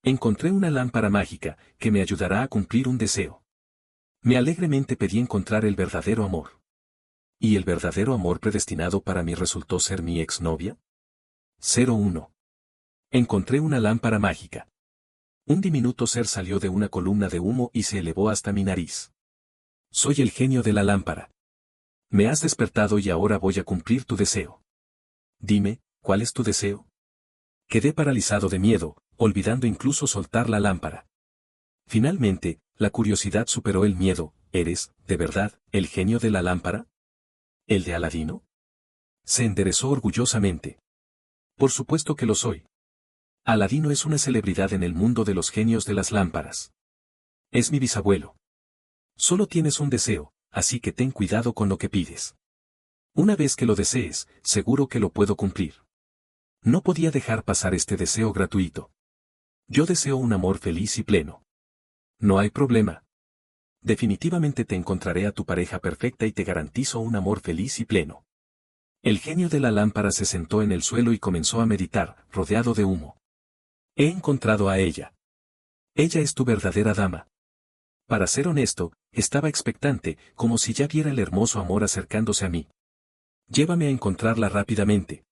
Encontré una lámpara mágica, que me ayudará a cumplir un deseo. Me alegremente pedí encontrar el verdadero amor. ¿Y el verdadero amor predestinado para mí resultó ser mi exnovia? 01. Encontré una lámpara mágica. Un diminuto ser salió de una columna de humo y se elevó hasta mi nariz. Soy el genio de la lámpara. Me has despertado y ahora voy a cumplir tu deseo. Dime, ¿cuál es tu deseo? Quedé paralizado de miedo, olvidando incluso soltar la lámpara. Finalmente, la curiosidad superó el miedo. ¿Eres, de verdad, el genio de la lámpara? ¿El de Aladino? Se enderezó orgullosamente. Por supuesto que lo soy. Aladino es una celebridad en el mundo de los genios de las lámparas. Es mi bisabuelo. Solo tienes un deseo, así que ten cuidado con lo que pides. Una vez que lo desees, seguro que lo puedo cumplir. No podía dejar pasar este deseo gratuito. Yo deseo un amor feliz y pleno. No hay problema. Definitivamente te encontraré a tu pareja perfecta y te garantizo un amor feliz y pleno. El genio de la lámpara se sentó en el suelo y comenzó a meditar, rodeado de humo. He encontrado a ella. Ella es tu verdadera dama. Para ser honesto, estaba expectante, como si ya viera el hermoso amor acercándose a mí. Llévame a encontrarla rápidamente.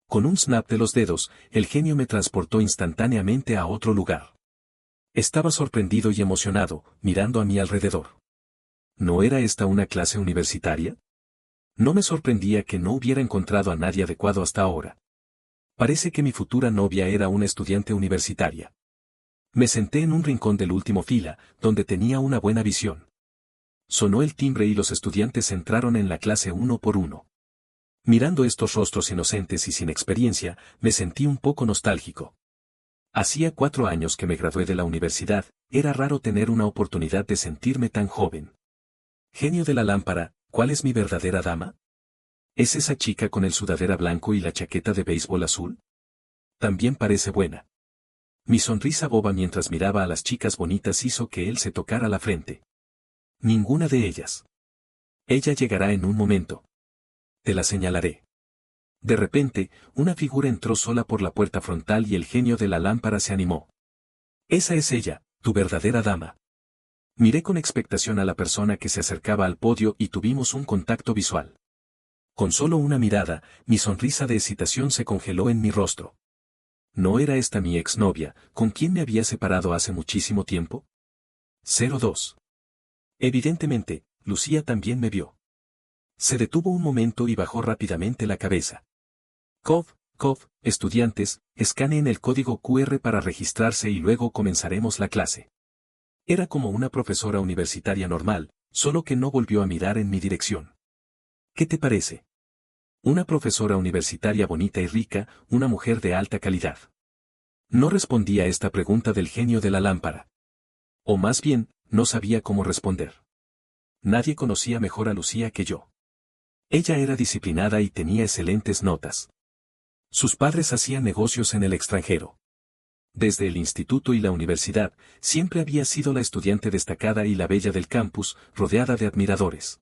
Con un snap de los dedos, el genio me transportó instantáneamente a otro lugar. Estaba sorprendido y emocionado, mirando a mi alrededor. ¿No era esta una clase universitaria? No me sorprendía que no hubiera encontrado a nadie adecuado hasta ahora. Parece que mi futura novia era una estudiante universitaria. Me senté en un rincón del último fila, donde tenía una buena visión. Sonó el timbre y los estudiantes entraron en la clase uno por uno. Mirando estos rostros inocentes y sin experiencia, me sentí un poco nostálgico. Hacía 4 años que me gradué de la universidad, era raro tener una oportunidad de sentirme tan joven. Genio de la lámpara, ¿cuál es mi verdadera dama? ¿Es esa chica con el sudadera blanco y la chaqueta de béisbol azul? También parece buena. Mi sonrisa boba mientras miraba a las chicas bonitas hizo que él se tocara la frente. Ninguna de ellas. Ella llegará en un momento. Te la señalaré. De repente, una figura entró sola por la puerta frontal y el genio de la lámpara se animó. Esa es ella, tu verdadera dama. Miré con expectación a la persona que se acercaba al podio y tuvimos un contacto visual. Con solo una mirada, mi sonrisa de excitación se congeló en mi rostro. ¿No era esta mi exnovia, con quien me había separado hace muchísimo tiempo? 02. Evidentemente, Lucía también me vio. Se detuvo un momento y bajó rápidamente la cabeza. Estudiantes, escaneen el código QR para registrarse y luego comenzaremos la clase. Era como una profesora universitaria normal, solo que no volvió a mirar en mi dirección. ¿Qué te parece? Una profesora universitaria bonita y rica, una mujer de alta calidad. No respondía a esta pregunta del genio de la lámpara. O más bien, no sabía cómo responder. Nadie conocía mejor a Lucía que yo. Ella era disciplinada y tenía excelentes notas. Sus padres hacían negocios en el extranjero. Desde el instituto y la universidad, siempre había sido la estudiante destacada y la bella del campus, rodeada de admiradores.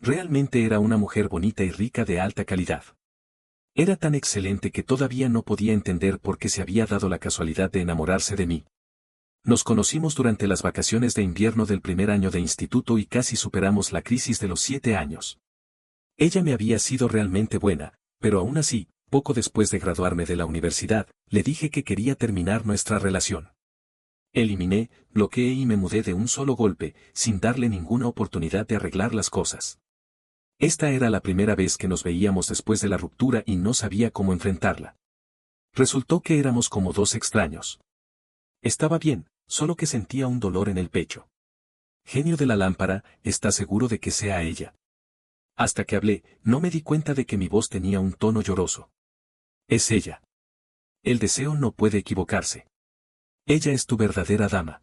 Realmente era una mujer bonita y rica de alta calidad. Era tan excelente que todavía no podía entender por qué se había dado la casualidad de enamorarse de mí. Nos conocimos durante las vacaciones de invierno del primer año de instituto y casi superamos la crisis de los 7 años. Ella me había sido realmente buena, pero aún así, poco después de graduarme de la universidad, le dije que quería terminar nuestra relación. Eliminé, bloqueé y me mudé de un solo golpe, sin darle ninguna oportunidad de arreglar las cosas. Esta era la primera vez que nos veíamos después de la ruptura y no sabía cómo enfrentarla. Resultó que éramos como dos extraños. Estaba bien, solo que sentía un dolor en el pecho. Genio de la lámpara, ¿está seguro de que sea ella? Hasta que hablé, no me di cuenta de que mi voz tenía un tono lloroso. Es ella. El deseo no puede equivocarse. Ella es tu verdadera dama.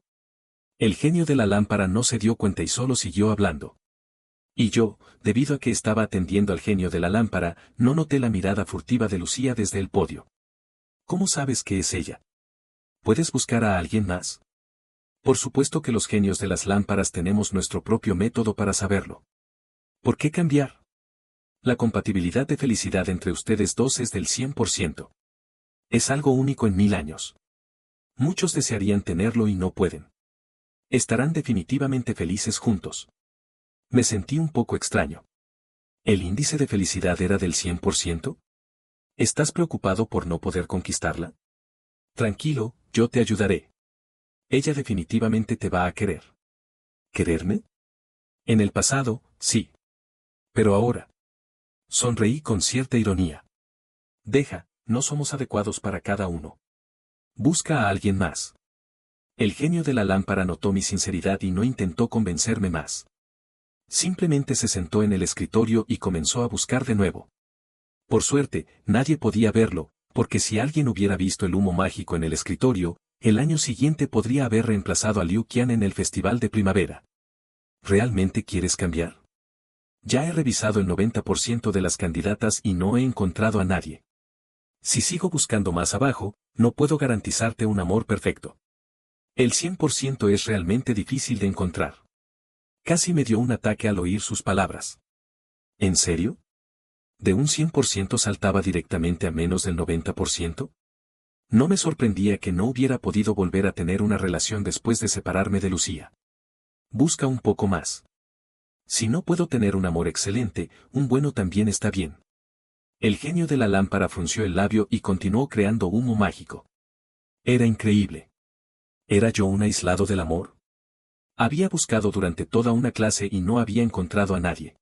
El genio de la lámpara no se dio cuenta y solo siguió hablando. Y yo, debido a que estaba atendiendo al genio de la lámpara, no noté la mirada furtiva de Lucía desde el podio. ¿Cómo sabes que es ella? ¿Puedes buscar a alguien más? Por supuesto que los genios de las lámparas tenemos nuestro propio método para saberlo. ¿Por qué cambiar? La compatibilidad de felicidad entre ustedes dos es del 100%. Es algo único en 1000 años. Muchos desearían tenerlo y no pueden. Estarán definitivamente felices juntos. Me sentí un poco extraño. ¿El índice de felicidad era del 100%? ¿Estás preocupado por no poder conquistarla? Tranquilo, yo te ayudaré. Ella definitivamente te va a querer. ¿Quererme? En el pasado, sí. Pero ahora. Sonreí con cierta ironía. Deja, no somos adecuados para cada uno. Busca a alguien más. El genio de la lámpara notó mi sinceridad y no intentó convencerme más. Simplemente se sentó en el escritorio y comenzó a buscar de nuevo. Por suerte, nadie podía verlo, porque si alguien hubiera visto el humo mágico en el escritorio, el año siguiente podría haber reemplazado a Liu Qian en el festival de primavera. ¿Realmente quieres cambiar? Ya he revisado el 90% de las candidatas y no he encontrado a nadie. Si sigo buscando más abajo, no puedo garantizarte un amor perfecto. El 100% es realmente difícil de encontrar. Casi me dio un ataque al oír sus palabras. ¿En serio? ¿De un 100% saltaba directamente a menos del 90%? No me sorprendía que no hubiera podido volver a tener una relación después de separarme de Lucía. Busca un poco más. Si no puedo tener un amor excelente, un bueno también está bien. El genio de la lámpara frunció el labio y continuó creando humo mágico. Era increíble. ¿Era yo un aislado del amor? Había buscado durante toda una clase y no había encontrado a nadie.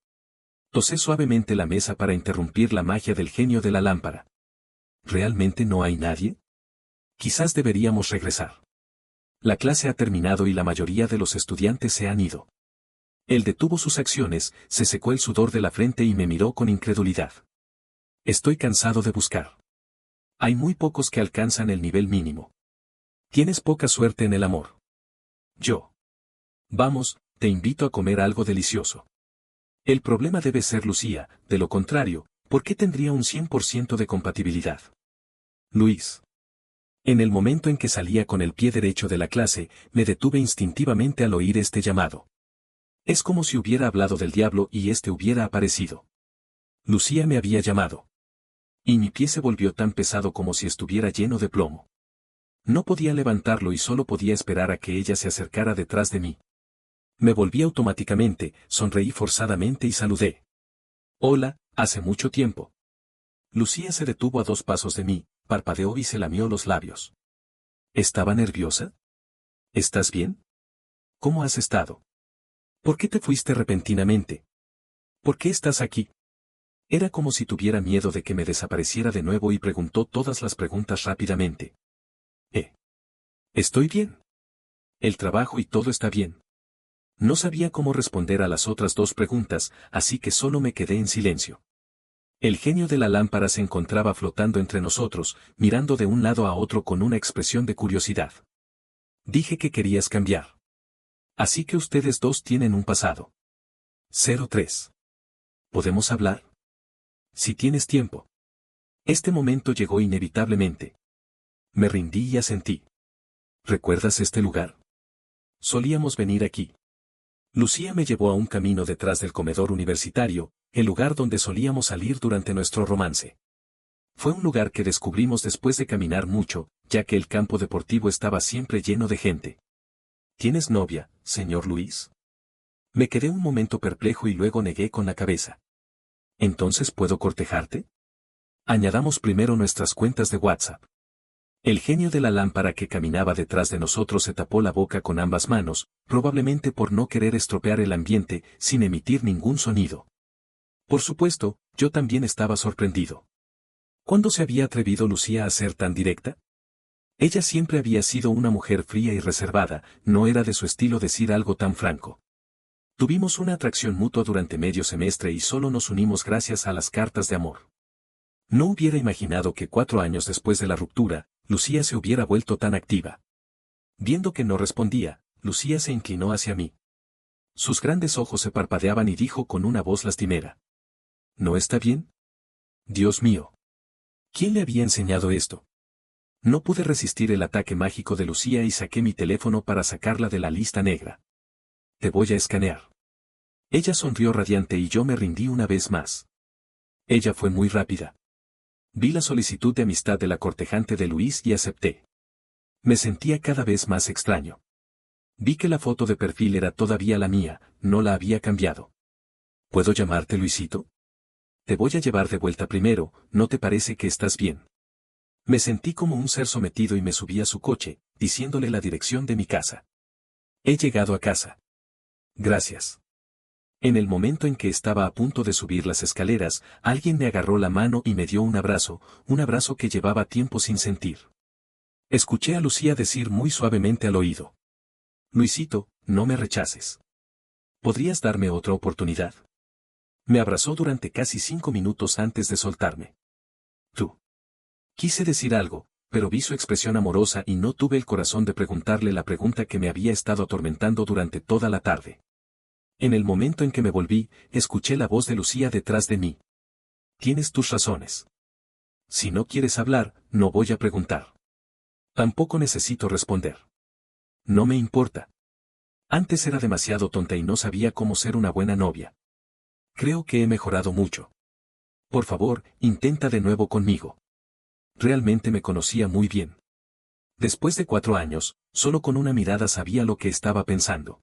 Tosé suavemente la mesa para interrumpir la magia del genio de la lámpara. ¿Realmente no hay nadie? Quizás deberíamos regresar. La clase ha terminado y la mayoría de los estudiantes se han ido. Él detuvo sus acciones, se secó el sudor de la frente y me miró con incredulidad. Estoy cansado de buscar. Hay muy pocos que alcanzan el nivel mínimo. Tienes poca suerte en el amor. Yo. Vamos, te invito a comer algo delicioso. El problema debe ser Lucía, de lo contrario, ¿por qué tendría un 100% de compatibilidad? Luis. En el momento en que salía con el pie derecho de la clase, me detuve instintivamente al oír este llamado. Es como si hubiera hablado del diablo y éste hubiera aparecido. Lucía me había llamado. Y mi pie se volvió tan pesado como si estuviera lleno de plomo. No podía levantarlo y solo podía esperar a que ella se acercara detrás de mí. Me volví automáticamente, sonreí forzadamente y saludé. Hola, hace mucho tiempo. Lucía se detuvo a 2 pasos de mí, parpadeó y se lamió los labios. ¿Estaba nerviosa? ¿Estás bien? ¿Cómo has estado? ¿Por qué te fuiste repentinamente? ¿Por qué estás aquí? Era como si tuviera miedo de que me desapareciera de nuevo y preguntó todas las preguntas rápidamente. Estoy bien. El trabajo y todo está bien. No sabía cómo responder a las otras 2 preguntas, así que solo me quedé en silencio. El genio de la lámpara se encontraba flotando entre nosotros, mirando de un lado a otro con una expresión de curiosidad. Dije que querías cambiar. Así que ustedes 2 tienen un pasado. 03. ¿Podemos hablar? Si tienes tiempo. Este momento llegó inevitablemente. Me rindí y asentí. ¿Recuerdas este lugar? Solíamos venir aquí. Lucía me llevó a un camino detrás del comedor universitario, el lugar donde solíamos salir durante nuestro romance. Fue un lugar que descubrimos después de caminar mucho, ya que el campo deportivo estaba siempre lleno de gente. ¿Tienes novia, señor Luis? Me quedé un momento perplejo y luego negué con la cabeza. ¿Entonces puedo cortejarte? Añadamos primero nuestras cuentas de WhatsApp. El genio de la lámpara que caminaba detrás de nosotros se tapó la boca con ambas manos, probablemente por no querer estropear el ambiente, sin emitir ningún sonido. Por supuesto, yo también estaba sorprendido. ¿Cuándo se había atrevido Lucía a ser tan directa? Ella siempre había sido una mujer fría y reservada, no era de su estilo decir algo tan franco. Tuvimos una atracción mutua durante medio semestre y solo nos unimos gracias a las cartas de amor. No hubiera imaginado que 4 años después de la ruptura, Lucía se hubiera vuelto tan activa. Viendo que no respondía, Lucía se inclinó hacia mí. Sus grandes ojos se parpadeaban y dijo con una voz lastimera. ¿No está bien? Dios mío. ¿Quién le había enseñado esto? No pude resistir el ataque mágico de Lucía y saqué mi teléfono para sacarla de la lista negra. Te voy a escanear. Ella sonrió radiante y yo me rindí una vez más. Ella fue muy rápida. Vi la solicitud de amistad de la cortejante de Luis y acepté. Me sentía cada vez más extraño. Vi que la foto de perfil era todavía la mía, no la había cambiado. ¿Puedo llamarte Luisito? Te voy a llevar de vuelta primero, ¿no te parece que estás bien? Me sentí como un ser sometido y me subí a su coche, diciéndole la dirección de mi casa. He llegado a casa. Gracias. En el momento en que estaba a punto de subir las escaleras, alguien me agarró la mano y me dio un abrazo que llevaba tiempo sin sentir. Escuché a Lucía decir muy suavemente al oído. Luisito, no me rechaces. ¿Podrías darme otra oportunidad? Me abrazó durante casi 5 minutos antes de soltarme. Tú. Quise decir algo, pero vi su expresión amorosa y no tuve el corazón de preguntarle la pregunta que me había estado atormentando durante toda la tarde. En el momento en que me volví, escuché la voz de Lucía detrás de mí. Tienes tus razones. Si no quieres hablar, no voy a preguntar. Tampoco necesito responder. No me importa. Antes era demasiado tonta y no sabía cómo ser una buena novia. Creo que he mejorado mucho. Por favor, intenta de nuevo conmigo. Realmente me conocía muy bien. Después de 4 años, solo con una mirada sabía lo que estaba pensando.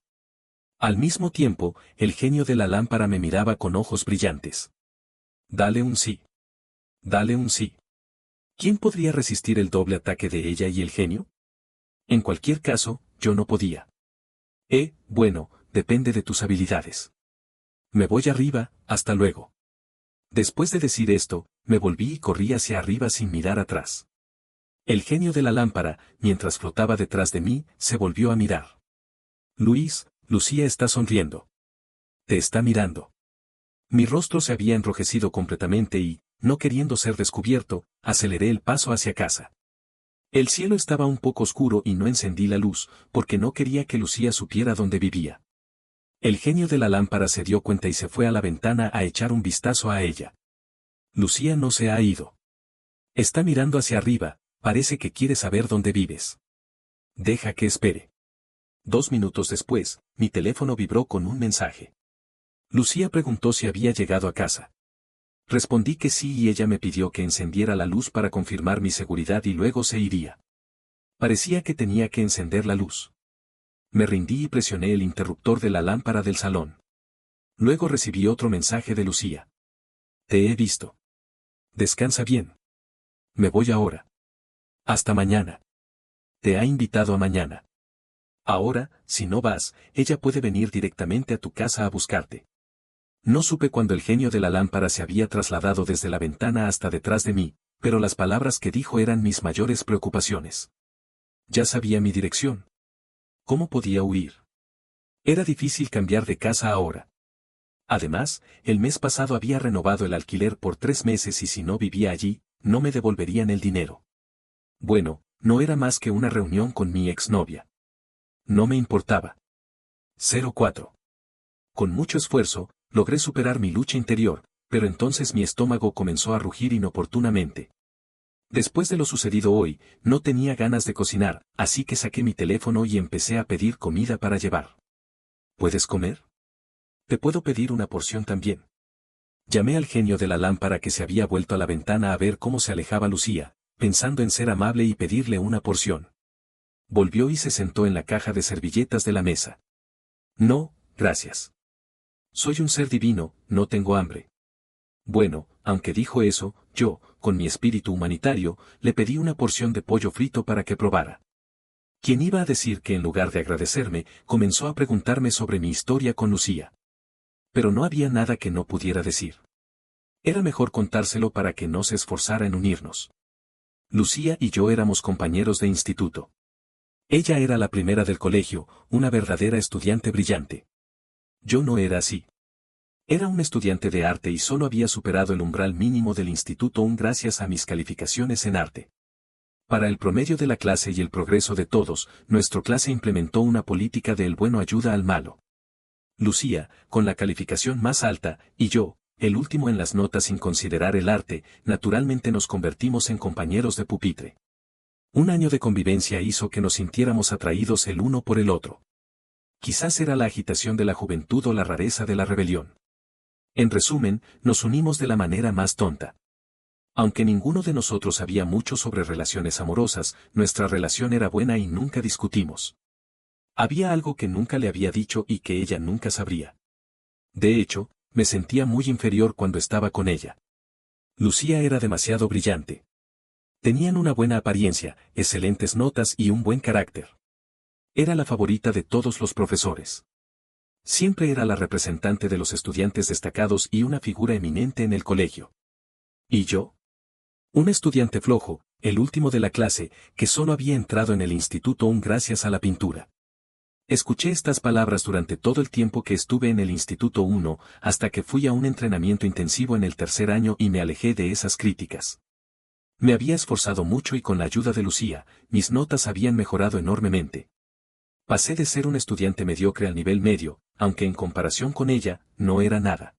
Al mismo tiempo, el genio de la lámpara me miraba con ojos brillantes. Dale un sí. Dale un sí. ¿Quién podría resistir el doble ataque de ella y el genio? En cualquier caso, yo no podía. Bueno, depende de tus habilidades. Me voy arriba, hasta luego. Después de decir esto, me volví y corrí hacia arriba sin mirar atrás. El genio de la lámpara, mientras flotaba detrás de mí, se volvió a mirar. Luis, Lucía está sonriendo. Te está mirando. Mi rostro se había enrojecido completamente y, no queriendo ser descubierto, aceleré el paso hacia casa. El cielo estaba un poco oscuro y no encendí la luz, porque no quería que Lucía supiera dónde vivía. El genio de la lámpara se dio cuenta y se fue a la ventana a echar un vistazo a ella. Lucía no se ha ido. Está mirando hacia arriba, parece que quiere saber dónde vives. Deja que espere. 2 minutos después, mi teléfono vibró con un mensaje. Lucía preguntó si había llegado a casa. Respondí que sí y ella me pidió que encendiera la luz para confirmar mi seguridad y luego se iría. Parecía que tenía que encender la luz. Me rindí y presioné el interruptor de la lámpara del salón. Luego recibí otro mensaje de Lucía. Te he visto. Descansa bien. Me voy ahora. Hasta mañana. Te ha invitado a mañana. Ahora, si no vas, ella puede venir directamente a tu casa a buscarte. No supe cuándo el genio de la lámpara se había trasladado desde la ventana hasta detrás de mí, pero las palabras que dijo eran mis mayores preocupaciones. Ya sabía mi dirección. ¿Cómo podía huir? Era difícil cambiar de casa ahora. Además, el mes pasado había renovado el alquiler por 3 meses y si no vivía allí, no me devolverían el dinero. Bueno, no era más que una reunión con mi exnovia. No me importaba. 04. Con mucho esfuerzo, logré superar mi lucha interior, pero entonces mi estómago comenzó a rugir inoportunamente. Después de lo sucedido hoy, no tenía ganas de cocinar, así que saqué mi teléfono y empecé a pedir comida para llevar. ¿Puedes comer? Te puedo pedir una porción también. Llamé al genio de la lámpara que se había vuelto a la ventana a ver cómo se alejaba Lucía, pensando en ser amable y pedirle una porción. Volvió y se sentó en la caja de servilletas de la mesa. No, gracias. Soy un ser divino, no tengo hambre. Bueno, aunque dijo eso, yo, con mi espíritu humanitario, le pedí una porción de pollo frito para que probara. ¿Quién iba a decir que en lugar de agradecerme, comenzó a preguntarme sobre mi historia con Lucía? Pero no había nada que no pudiera decir. Era mejor contárselo para que no se esforzara en unirnos. Lucía y yo éramos compañeros de instituto. Ella era la primera del colegio, una verdadera estudiante brillante. Yo no era así. Era un estudiante de arte y solo había superado el umbral mínimo del instituto aún gracias a mis calificaciones en arte. Para el promedio de la clase y el progreso de todos, nuestra clase implementó una política de el bueno ayuda al malo. Lucía, con la calificación más alta, y yo, el último en las notas sin considerar el arte, naturalmente nos convertimos en compañeros de pupitre. Un año de convivencia hizo que nos sintiéramos atraídos el uno por el otro. Quizás era la agitación de la juventud o la rareza de la rebelión. En resumen, nos unimos de la manera más tonta. Aunque ninguno de nosotros sabía mucho sobre relaciones amorosas, nuestra relación era buena y nunca discutimos. Había algo que nunca le había dicho y que ella nunca sabría. De hecho, me sentía muy inferior cuando estaba con ella. Lucía era demasiado brillante. Tenían una buena apariencia, excelentes notas y un buen carácter. Era la favorita de todos los profesores. Siempre era la representante de los estudiantes destacados y una figura eminente en el colegio. ¿Y yo? Un estudiante flojo, el último de la clase, que solo había entrado en el instituto gracias a la pintura. Escuché estas palabras durante todo el tiempo que estuve en el Instituto 1, hasta que fui a un entrenamiento intensivo en el tercer año y me alejé de esas críticas. Me había esforzado mucho y con la ayuda de Lucía, mis notas habían mejorado enormemente. Pasé de ser un estudiante mediocre al nivel medio, aunque en comparación con ella, no era nada.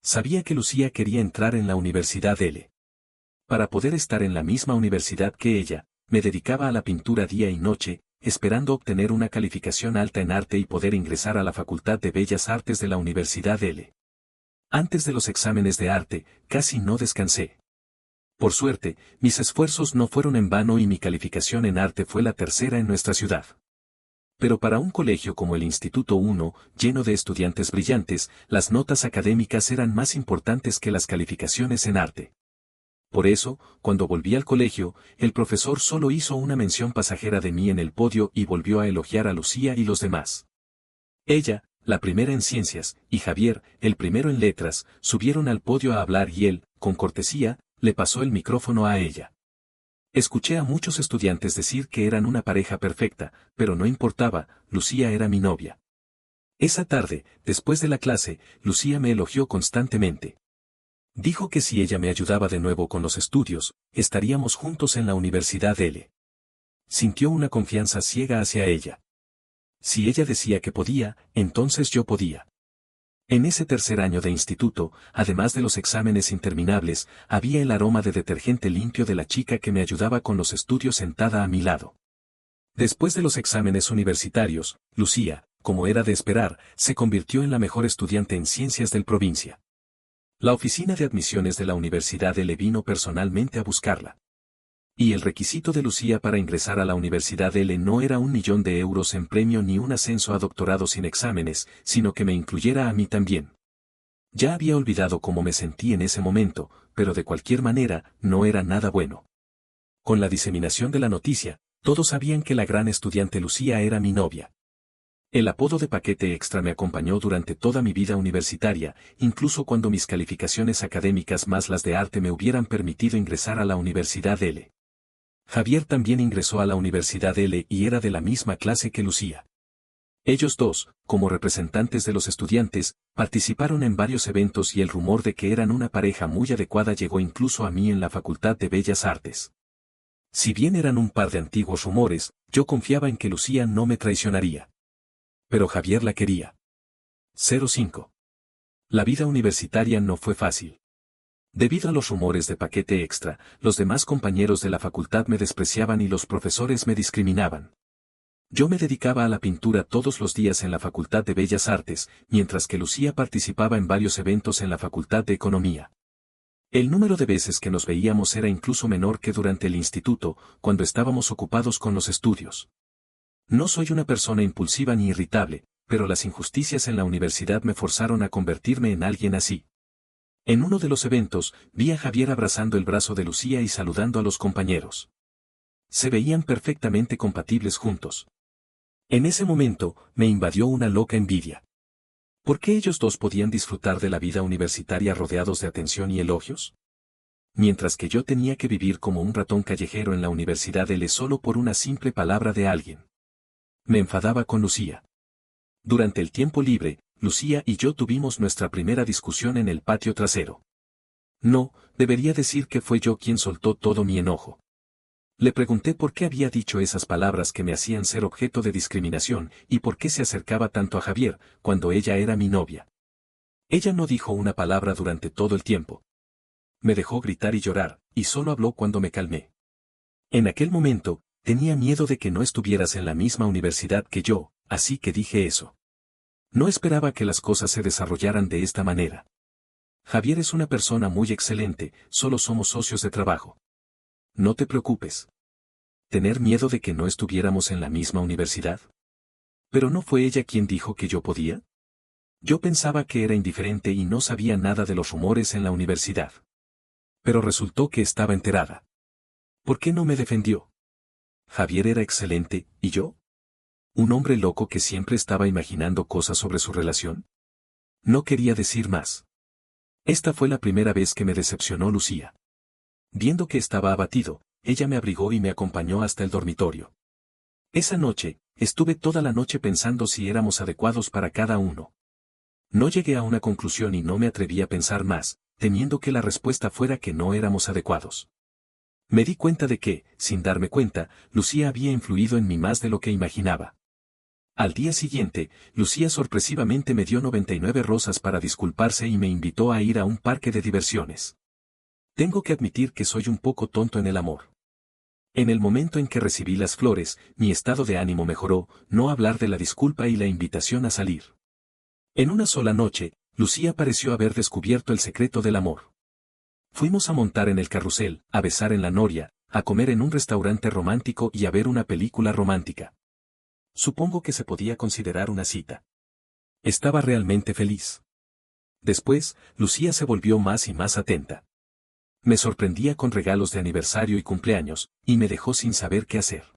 Sabía que Lucía quería entrar en la Universidad L. Para poder estar en la misma universidad que ella, me dedicaba a la pintura día y noche, esperando obtener una calificación alta en arte y poder ingresar a la Facultad de Bellas Artes de la Universidad L. Antes de los exámenes de arte, casi no descansé. Por suerte, mis esfuerzos no fueron en vano y mi calificación en arte fue la tercera en nuestra ciudad. Pero para un colegio como el Instituto 1, lleno de estudiantes brillantes, las notas académicas eran más importantes que las calificaciones en arte. Por eso, cuando volví al colegio, el profesor solo hizo una mención pasajera de mí en el podio y volvió a elogiar a Lucía y los demás. Ella, la primera en ciencias, y Javier, el primero en letras, subieron al podio a hablar y él, con cortesía, le pasó el micrófono a ella. Escuché a muchos estudiantes decir que eran una pareja perfecta, pero no importaba, Lucía era mi novia. Esa tarde, después de la clase, Lucía me elogió constantemente. Dijo que si ella me ayudaba de nuevo con los estudios, estaríamos juntos en la Universidad L. Sintió una confianza ciega hacia ella. Si ella decía que podía, entonces yo podía. En ese tercer año de instituto, además de los exámenes interminables, había el aroma de detergente limpio de la chica que me ayudaba con los estudios sentada a mi lado. Después de los exámenes universitarios, Lucía, como era de esperar, se convirtió en la mejor estudiante en ciencias del provincia. La oficina de admisiones de la Universidad L vino personalmente a buscarla. Y el requisito de Lucía para ingresar a la Universidad L no era 1.000.000 de euros en premio ni un ascenso a doctorado sin exámenes, sino que me incluyera a mí también. Ya había olvidado cómo me sentí en ese momento, pero de cualquier manera, no era nada bueno. Con la diseminación de la noticia, todos sabían que la gran estudiante Lucía era mi novia. El apodo de paquete extra me acompañó durante toda mi vida universitaria, incluso cuando mis calificaciones académicas más las de arte me hubieran permitido ingresar a la Universidad L. Javier también ingresó a la Universidad L y era de la misma clase que Lucía. Ellos dos, como representantes de los estudiantes, participaron en varios eventos y el rumor de que eran una pareja muy adecuada llegó incluso a mí en la Facultad de Bellas Artes. Si bien eran un par de antiguos rumores, yo confiaba en que Lucía no me traicionaría. Pero Javier la quería. 05. La vida universitaria no fue fácil. Debido a los rumores de paquete extra, los demás compañeros de la facultad me despreciaban y los profesores me discriminaban. Yo me dedicaba a la pintura todos los días en la Facultad de Bellas Artes, mientras que Lucía participaba en varios eventos en la Facultad de Economía. El número de veces que nos veíamos era incluso menor que durante el instituto, cuando estábamos ocupados con los estudios. No soy una persona impulsiva ni irritable, pero las injusticias en la universidad me forzaron a convertirme en alguien así. En uno de los eventos, vi a Javier abrazando el brazo de Lucía y saludando a los compañeros. Se veían perfectamente compatibles juntos. En ese momento, me invadió una loca envidia. ¿Por qué ellos dos podían disfrutar de la vida universitaria rodeados de atención y elogios? Mientras que yo tenía que vivir como un ratón callejero en la Universidad L solo por una simple palabra de alguien. Me enfadaba con Lucía. Durante el tiempo libre, Lucía y yo tuvimos nuestra primera discusión en el patio trasero. No, debería decir que fue yo quien soltó todo mi enojo. Le pregunté por qué había dicho esas palabras que me hacían ser objeto de discriminación y por qué se acercaba tanto a Javier, cuando ella era mi novia. Ella no dijo una palabra durante todo el tiempo. Me dejó gritar y llorar, y solo habló cuando me calmé. En aquel momento, tenía miedo de que no estuvieras en la misma universidad que yo, así que dije eso. No esperaba que las cosas se desarrollaran de esta manera. Javier es una persona muy excelente, solo somos socios de trabajo. No te preocupes. ¿Tener miedo de que no estuviéramos en la misma universidad? Pero ¿no fue ella quien dijo que yo podía? Yo pensaba que era indiferente y no sabía nada de los rumores en la universidad. Pero resultó que estaba enterada. ¿Por qué no me defendió? Javier era excelente, ¿y yo? ¿Un hombre loco que siempre estaba imaginando cosas sobre su relación? No quería decir más. Esta fue la primera vez que me decepcionó Lucía. Viendo que estaba abatido, ella me abrigó y me acompañó hasta el dormitorio. Esa noche, estuve toda la noche pensando si éramos adecuados para cada uno. No llegué a una conclusión y no me atreví a pensar más, temiendo que la respuesta fuera que no éramos adecuados. Me di cuenta de que, sin darme cuenta, Lucía había influido en mí más de lo que imaginaba. Al día siguiente, Lucía sorpresivamente me dio 99 rosas para disculparse y me invitó a ir a un parque de diversiones. Tengo que admitir que soy un poco tonto en el amor. En el momento en que recibí las flores, mi estado de ánimo mejoró, no hablar de la disculpa y la invitación a salir. En una sola noche, Lucía pareció haber descubierto el secreto del amor. Fuimos a montar en el carrusel, a besar en la noria, a comer en un restaurante romántico y a ver una película romántica. Supongo que se podía considerar una cita. Estaba realmente feliz. Después, Lucía se volvió más y más atenta. Me sorprendía con regalos de aniversario y cumpleaños, y me dejó sin saber qué hacer.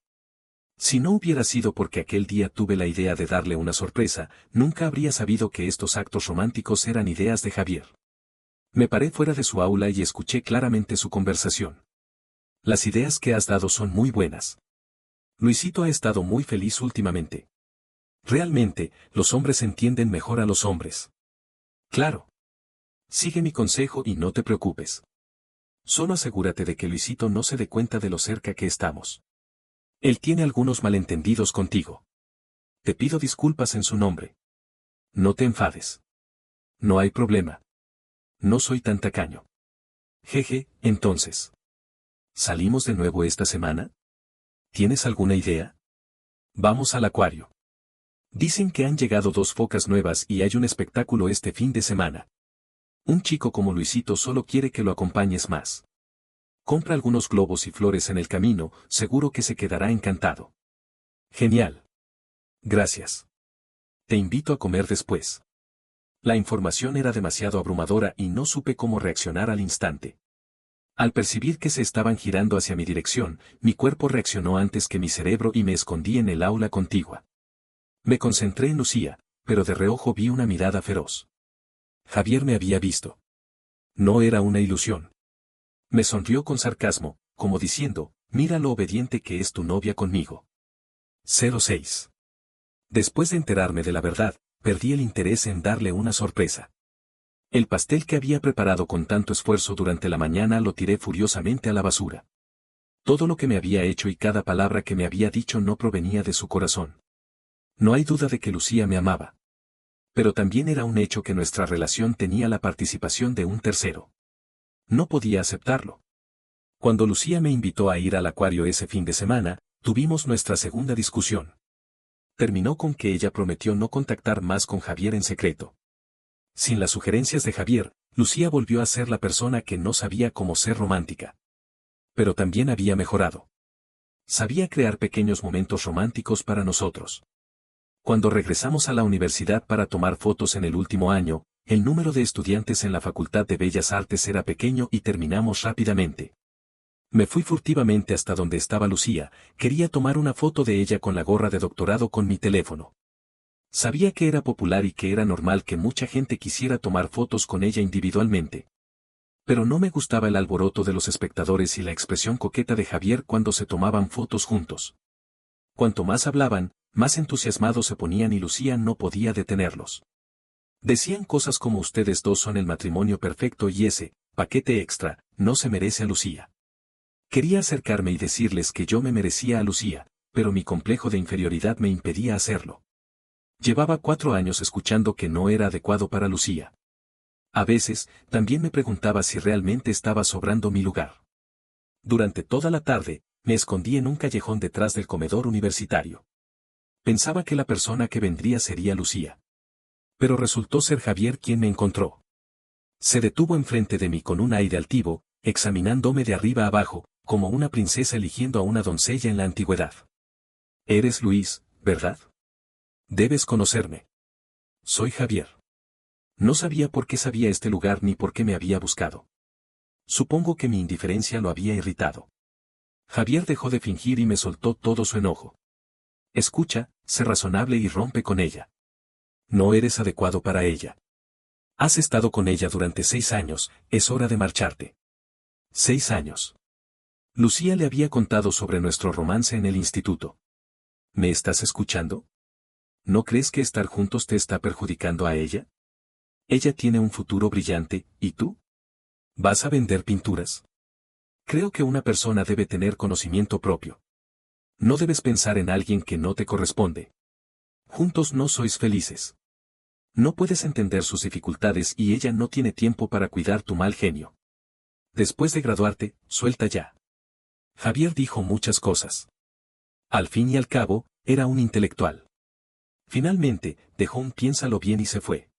Si no hubiera sido porque aquel día tuve la idea de darle una sorpresa, nunca habría sabido que estos actos románticos eran ideas de Javier. Me paré fuera de su aula y escuché claramente su conversación. Las ideas que has dado son muy buenas. Luisito ha estado muy feliz últimamente. Realmente, los hombres entienden mejor a los hombres. Claro. Sigue mi consejo y no te preocupes. Solo asegúrate de que Luisito no se dé cuenta de lo cerca que estamos. Él tiene algunos malentendidos contigo. Te pido disculpas en su nombre. No te enfades. No hay problema. No soy tan tacaño. Jeje, entonces. ¿Salimos de nuevo esta semana? ¿Tienes alguna idea? Vamos al acuario. Dicen que han llegado 2 focas nuevas y hay un espectáculo este fin de semana. Un chico como Luisito solo quiere que lo acompañes más. Compra algunos globos y flores en el camino, seguro que se quedará encantado. Genial. Gracias. Te invito a comer después. La información era demasiado abrumadora y no supe cómo reaccionar al instante. Al percibir que se estaban girando hacia mi dirección, mi cuerpo reaccionó antes que mi cerebro y me escondí en el aula contigua. Me concentré en Lucía, pero de reojo vi una mirada feroz. Javier me había visto. No era una ilusión. Me sonrió con sarcasmo, como diciendo, mira lo obediente que es tu novia conmigo. 06. Después de enterarme de la verdad, perdí el interés en darle una sorpresa. El pastel que había preparado con tanto esfuerzo durante la mañana lo tiré furiosamente a la basura. Todo lo que me había hecho y cada palabra que me había dicho no provenía de su corazón. No hay duda de que Lucía me amaba. Pero también era un hecho que nuestra relación tenía la participación de un tercero. No podía aceptarlo. Cuando Lucía me invitó a ir al acuario ese fin de semana, tuvimos nuestra segunda discusión. Terminó con que ella prometió no contactar más con Javier en secreto. Sin las sugerencias de Javier, Lucía volvió a ser la persona que no sabía cómo ser romántica. Pero también había mejorado. Sabía crear pequeños momentos románticos para nosotros. Cuando regresamos a la universidad para tomar fotos en el último año, el número de estudiantes en la Facultad de Bellas Artes era pequeño y terminamos rápidamente. Me fui furtivamente hasta donde estaba Lucía, quería tomar una foto de ella con la gorra de doctorado con mi teléfono. Sabía que era popular y que era normal que mucha gente quisiera tomar fotos con ella individualmente. Pero no me gustaba el alboroto de los espectadores y la expresión coqueta de Javier cuando se tomaban fotos juntos. Cuanto más hablaban, más entusiasmados se ponían y Lucía no podía detenerlos. Decían cosas como ustedes dos son el matrimonio perfecto y ese, paquete extra, no se merece a Lucía. Quería acercarme y decirles que yo me merecía a Lucía, pero mi complejo de inferioridad me impedía hacerlo. Llevaba 4 años escuchando que no era adecuado para Lucía. A veces, también me preguntaba si realmente estaba sobrando mi lugar. Durante toda la tarde, me escondí en un callejón detrás del comedor universitario. Pensaba que la persona que vendría sería Lucía. Pero resultó ser Javier quien me encontró. Se detuvo enfrente de mí con un aire altivo, examinándome de arriba abajo, como una princesa eligiendo a una doncella en la antigüedad. Eres Luis, ¿verdad? Debes conocerme. Soy Javier. No sabía por qué sabía este lugar ni por qué me había buscado. Supongo que mi indiferencia lo había irritado. Javier dejó de fingir y me soltó todo su enojo. Escucha, sé razonable y rompe con ella. No eres adecuado para ella. Has estado con ella durante 6 años, es hora de marcharte. 6 años. Lucía le había contado sobre nuestro romance en el instituto. ¿Me estás escuchando? ¿No crees que estar juntos te está perjudicando a ella? Ella tiene un futuro brillante, ¿y tú? ¿Vas a vender pinturas? Creo que una persona debe tener conocimiento propio. No debes pensar en alguien que no te corresponde. Juntos no sois felices. No puedes entender sus dificultades y ella no tiene tiempo para cuidar tu mal genio. Después de graduarte, suelta ya. Javier dijo muchas cosas. Al fin y al cabo, era un intelectual. Finalmente, dejó un piénsalo bien y se fue.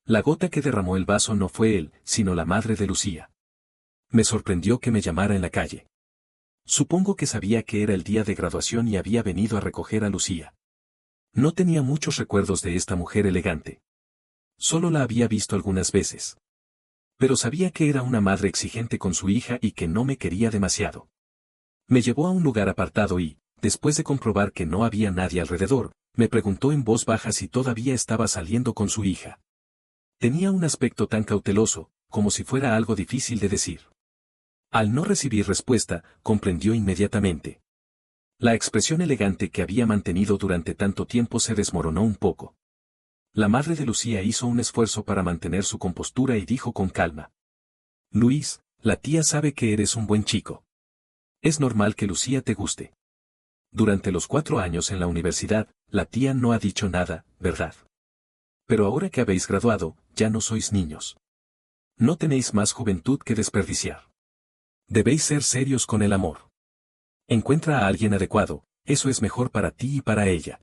La gota que derramó el vaso no fue él, sino la madre de Lucía. Me sorprendió que me llamara en la calle. Supongo que sabía que era el día de graduación y había venido a recoger a Lucía. No tenía muchos recuerdos de esta mujer elegante. Solo la había visto algunas veces. Pero sabía que era una madre exigente con su hija y que no me quería demasiado. Me llevó a un lugar apartado y, después de comprobar que no había nadie alrededor, me preguntó en voz baja si todavía estaba saliendo con su hija. Tenía un aspecto tan cauteloso, como si fuera algo difícil de decir. Al no recibir respuesta, comprendió inmediatamente. La expresión elegante que había mantenido durante tanto tiempo se desmoronó un poco. La madre de Lucía hizo un esfuerzo para mantener su compostura y dijo con calma. Luis, la tía sabe que eres un buen chico. Es normal que Lucía te guste. Durante los 4 años en la universidad, la tía no ha dicho nada, ¿verdad? Pero ahora que habéis graduado, ya no sois niños. No tenéis más juventud que desperdiciar. Debéis ser serios con el amor. Encuentra a alguien adecuado, eso es mejor para ti y para ella.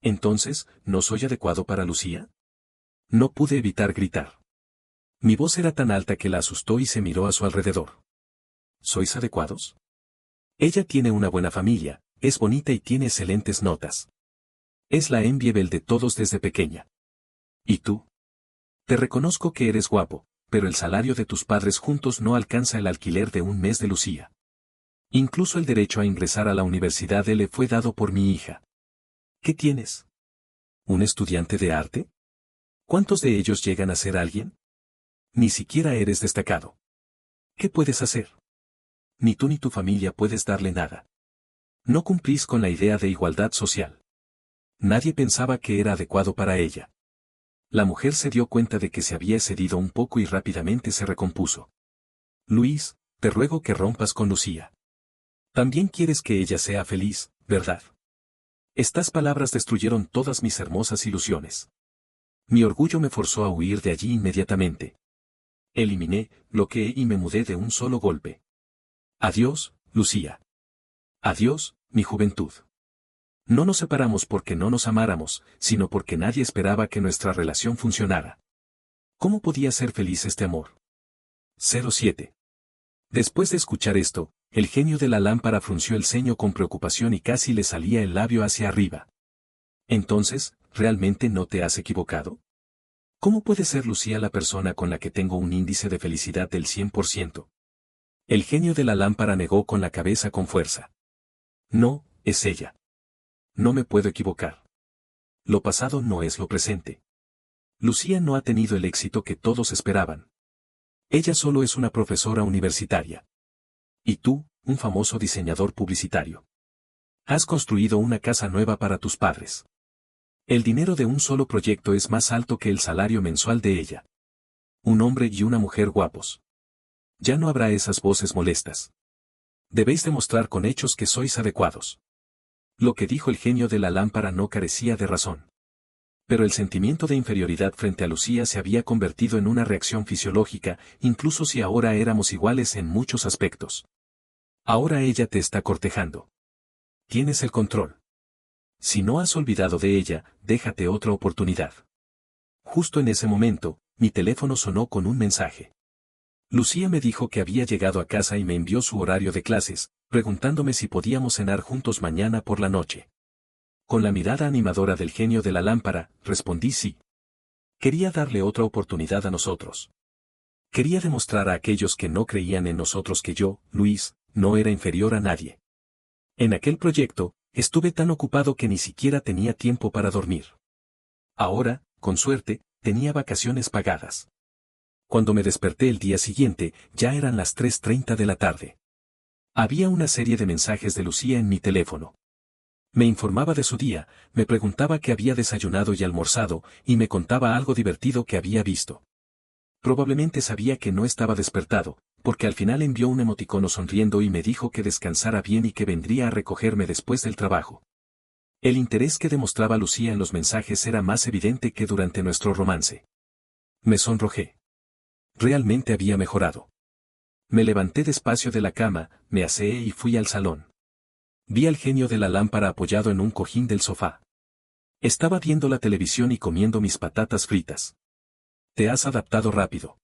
Entonces, ¿no soy adecuado para Lucía? No pude evitar gritar. Mi voz era tan alta que la asustó y se miró a su alrededor. ¿Sois adecuados? Ella tiene una buena familia, es bonita y tiene excelentes notas. Es la enviable de todos desde pequeña. ¿Y tú? Te reconozco que eres guapo, pero el salario de tus padres juntos no alcanza el alquiler de un mes de Lucía. Incluso el derecho a ingresar a la universidad le fue dado por mi hija. ¿Qué tienes? ¿Un estudiante de arte? ¿Cuántos de ellos llegan a ser alguien? Ni siquiera eres destacado. ¿Qué puedes hacer? Ni tú ni tu familia puedes darle nada. No cumplís con la idea de igualdad social. Nadie pensaba que era adecuado para ella. La mujer se dio cuenta de que se había excedido un poco y rápidamente se recompuso. Luis, te ruego que rompas con Lucía. También quieres que ella sea feliz, ¿verdad? Estas palabras destruyeron todas mis hermosas ilusiones. Mi orgullo me forzó a huir de allí inmediatamente. Eliminé, bloqueé y me mudé de un solo golpe. Adiós, Lucía. Adiós, mi juventud. No nos separamos porque no nos amáramos, sino porque nadie esperaba que nuestra relación funcionara. ¿Cómo podía ser feliz este amor? 07. Después de escuchar esto, el genio de la lámpara frunció el ceño con preocupación y casi le salía el labio hacia arriba. Entonces, ¿realmente no te has equivocado? ¿Cómo puede ser Lucía la persona con la que tengo un índice de felicidad del 100%? El genio de la lámpara negó con la cabeza con fuerza. No, es ella. No me puedo equivocar. Lo pasado no es lo presente. Lucía no ha tenido el éxito que todos esperaban. Ella solo es una profesora universitaria. Y tú, un famoso diseñador publicitario. Has construido una casa nueva para tus padres. El dinero de un solo proyecto es más alto que el salario mensual de ella. Un hombre y una mujer guapos. Ya no habrá esas voces molestas. Debéis demostrar con hechos que sois adecuados. Lo que dijo el genio de la lámpara no carecía de razón. Pero el sentimiento de inferioridad frente a Lucía se había convertido en una reacción fisiológica, incluso si ahora éramos iguales en muchos aspectos. Ahora ella te está cortejando. Tienes el control. Si no has olvidado de ella, déjate otra oportunidad. Justo en ese momento, mi teléfono sonó con un mensaje. Lucía me dijo que había llegado a casa y me envió su horario de clases, preguntándome si podíamos cenar juntos mañana por la noche. Con la mirada animadora del genio de la lámpara, respondí sí. Quería darle otra oportunidad a nosotros. Quería demostrar a aquellos que no creían en nosotros que yo, Luis, no era inferior a nadie. En aquel proyecto, estuve tan ocupado que ni siquiera tenía tiempo para dormir. Ahora, con suerte, tenía vacaciones pagadas. Cuando me desperté el día siguiente, ya eran las 3:30 de la tarde. Había una serie de mensajes de Lucía en mi teléfono. Me informaba de su día, me preguntaba qué había desayunado y almorzado, y me contaba algo divertido que había visto. Probablemente sabía que no estaba despertado, porque al final envió un emoticono sonriendo y me dijo que descansara bien y que vendría a recogerme después del trabajo. El interés que demostraba Lucía en los mensajes era más evidente que durante nuestro romance. Me sonrojé. Realmente había mejorado. Me levanté despacio de la cama, me aseé y fui al salón. Vi al genio de la lámpara apoyado en un cojín del sofá. Estaba viendo la televisión y comiendo mis patatas fritas. Te has adaptado rápido.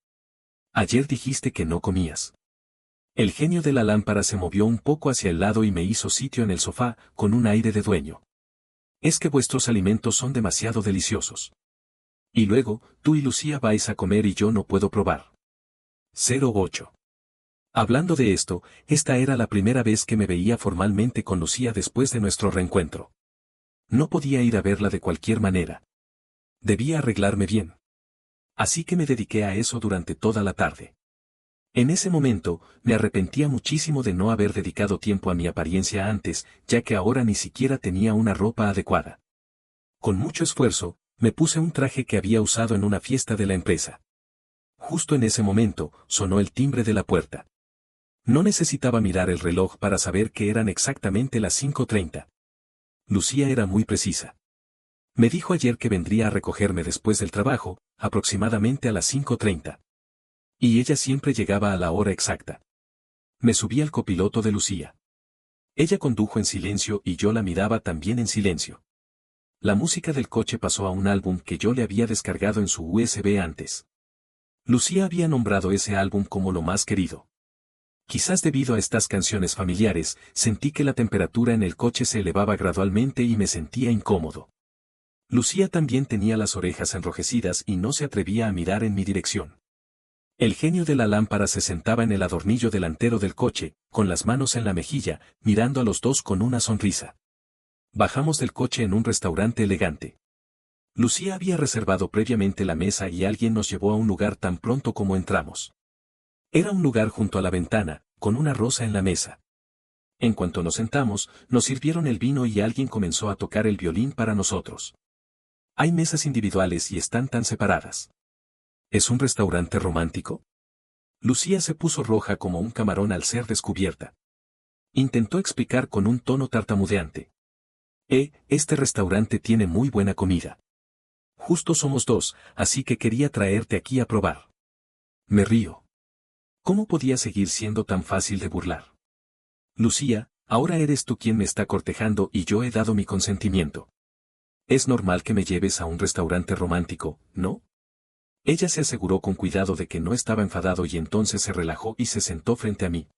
Ayer dijiste que no comías. El genio de la lámpara se movió un poco hacia el lado y me hizo sitio en el sofá, con un aire de dueño. Es que vuestros alimentos son demasiado deliciosos. Y luego, tú y Lucía vais a comer y yo no puedo probar. 08. Hablando de esto, esta era la primera vez que me veía formalmente con Lucía después de nuestro reencuentro. No podía ir a verla de cualquier manera. Debía arreglarme bien. Así que me dediqué a eso durante toda la tarde. En ese momento, me arrepentía muchísimo de no haber dedicado tiempo a mi apariencia antes, ya que ahora ni siquiera tenía una ropa adecuada. Con mucho esfuerzo, me puse un traje que había usado en una fiesta de la empresa. Justo en ese momento, sonó el timbre de la puerta. No necesitaba mirar el reloj para saber que eran exactamente las 5:30. Lucía era muy precisa. Me dijo ayer que vendría a recogerme después del trabajo, aproximadamente a las 5:30. Y ella siempre llegaba a la hora exacta. Me subí al copiloto de Lucía. Ella condujo en silencio y yo la miraba también en silencio. La música del coche pasó a un álbum que yo le había descargado en su USB antes. Lucía había nombrado ese álbum como lo más querido. Quizás debido a estas canciones familiares, sentí que la temperatura en el coche se elevaba gradualmente y me sentía incómodo. Lucía también tenía las orejas enrojecidas y no se atrevía a mirar en mi dirección. El genio de la lámpara se sentaba en el adornillo delantero del coche, con las manos en la mejilla, mirando a los dos con una sonrisa. Bajamos del coche en un restaurante elegante. Lucía había reservado previamente la mesa y alguien nos llevó a un lugar tan pronto como entramos. Era un lugar junto a la ventana, con una rosa en la mesa. En cuanto nos sentamos, nos sirvieron el vino y alguien comenzó a tocar el violín para nosotros. Hay mesas individuales y están tan separadas. ¿Es un restaurante romántico? Lucía se puso roja como un camarón al ser descubierta. Intentó explicar con un tono tartamudeante. Este restaurante tiene muy buena comida. Justo somos dos, así que quería traerte aquí a probar. Me río. ¿Cómo podía seguir siendo tan fácil de burlar? Lucía, ahora eres tú quien me está cortejando y yo he dado mi consentimiento. Es normal que me lleves a un restaurante romántico, ¿no? Ella se aseguró con cuidado de que no estaba enfadado y entonces se relajó y se sentó frente a mí.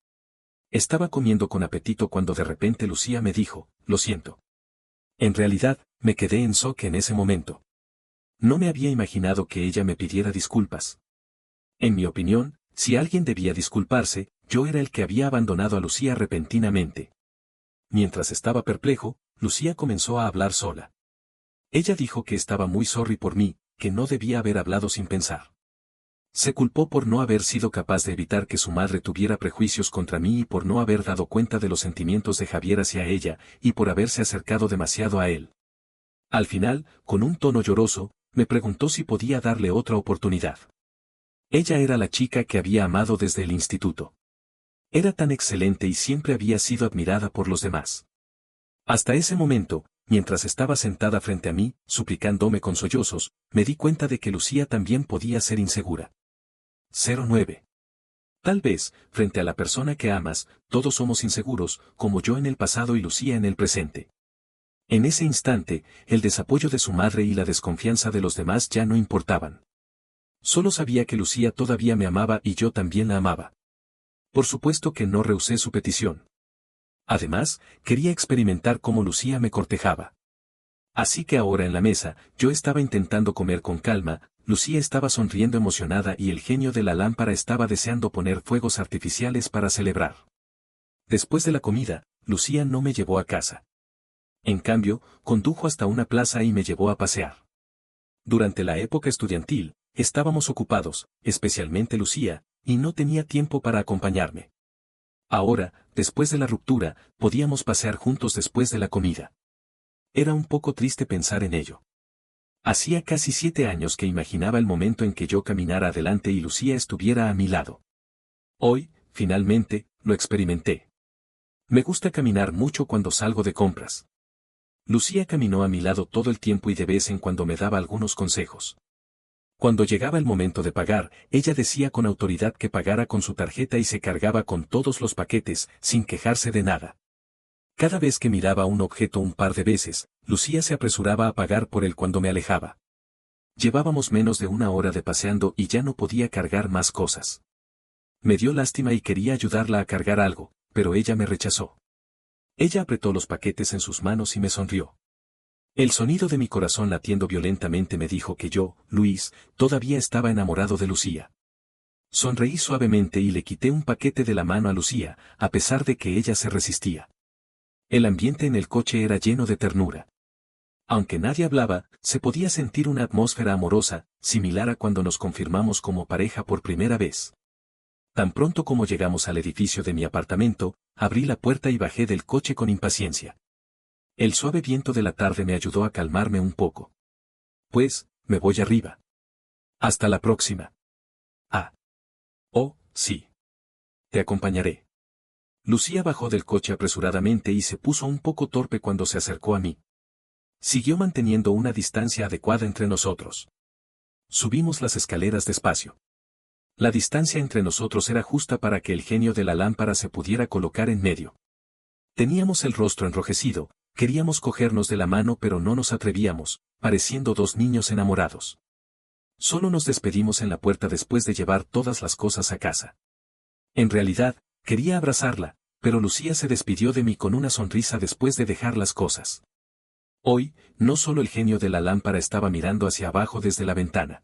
Estaba comiendo con apetito cuando de repente Lucía me dijo, lo siento. En realidad, me quedé en shock en ese momento. No me había imaginado que ella me pidiera disculpas. En mi opinión, si alguien debía disculparse, yo era el que había abandonado a Lucía repentinamente. Mientras estaba perplejo, Lucía comenzó a hablar sola. Ella dijo que estaba muy sorry por mí, que no debía haber hablado sin pensar. Se culpó por no haber sido capaz de evitar que su madre tuviera prejuicios contra mí y por no haber dado cuenta de los sentimientos de Javier hacia ella, y por haberse acercado demasiado a él. Al final, con un tono lloroso, me preguntó si podía darle otra oportunidad. Ella era la chica que había amado desde el instituto. Era tan excelente y siempre había sido admirada por los demás. Hasta ese momento, mientras estaba sentada frente a mí, suplicándome con sollozos, me di cuenta de que Lucía también podía ser insegura. 09. Tal vez, frente a la persona que amas, todos somos inseguros, como yo en el pasado y Lucía en el presente. En ese instante, el desapoyo de su madre y la desconfianza de los demás ya no importaban. Solo sabía que Lucía todavía me amaba y yo también la amaba. Por supuesto que no rehusé su petición. Además, quería experimentar cómo Lucía me cortejaba. Así que ahora en la mesa, yo estaba intentando comer con calma, Lucía estaba sonriendo emocionada y el genio de la lámpara estaba deseando poner fuegos artificiales para celebrar. Después de la comida, Lucía no me llevó a casa. En cambio, condujo hasta una plaza y me llevó a pasear. Durante la época estudiantil, estábamos ocupados, especialmente Lucía, y no tenía tiempo para acompañarme. Ahora, después de la ruptura, podíamos pasear juntos después de la comida. Era un poco triste pensar en ello. Hacía casi 7 años que imaginaba el momento en que yo caminara adelante y Lucía estuviera a mi lado. Hoy, finalmente, lo experimenté. Me gusta caminar mucho cuando salgo de compras. Lucía caminó a mi lado todo el tiempo y de vez en cuando me daba algunos consejos. Cuando llegaba el momento de pagar, ella decía con autoridad que pagara con su tarjeta y se cargaba con todos los paquetes, sin quejarse de nada. Cada vez que miraba un objeto un par de veces, Lucía se apresuraba a pagar por él cuando me alejaba. Llevábamos menos de 1 hora de paseando y ya no podía cargar más cosas. Me dio lástima y quería ayudarla a cargar algo, pero ella me rechazó. Ella apretó los paquetes en sus manos y me sonrió. El sonido de mi corazón latiendo violentamente me dijo que yo, Luis, todavía estaba enamorado de Lucía. Sonreí suavemente y le quité un paquete de la mano a Lucía, a pesar de que ella se resistía. El ambiente en el coche era lleno de ternura. Aunque nadie hablaba, se podía sentir una atmósfera amorosa, similar a cuando nos confirmamos como pareja por primera vez. Tan pronto como llegamos al edificio de mi apartamento, abrí la puerta y bajé del coche con impaciencia. El suave viento de la tarde me ayudó a calmarme un poco. Pues, me voy arriba. Hasta la próxima. Ah. Oh, sí. Te acompañaré. Lucía bajó del coche apresuradamente y se puso un poco torpe cuando se acercó a mí. Siguió manteniendo una distancia adecuada entre nosotros. Subimos las escaleras despacio. La distancia entre nosotros era justa para que el genio de la lámpara se pudiera colocar en medio. Teníamos el rostro enrojecido, queríamos cogernos de la mano pero no nos atrevíamos, pareciendo 2 niños enamorados. Solo nos despedimos en la puerta después de llevar todas las cosas a casa. En realidad, quería abrazarla, pero Lucía se despidió de mí con una sonrisa después de dejar las cosas. Hoy, no solo el genio de la lámpara estaba mirando hacia abajo desde la ventana.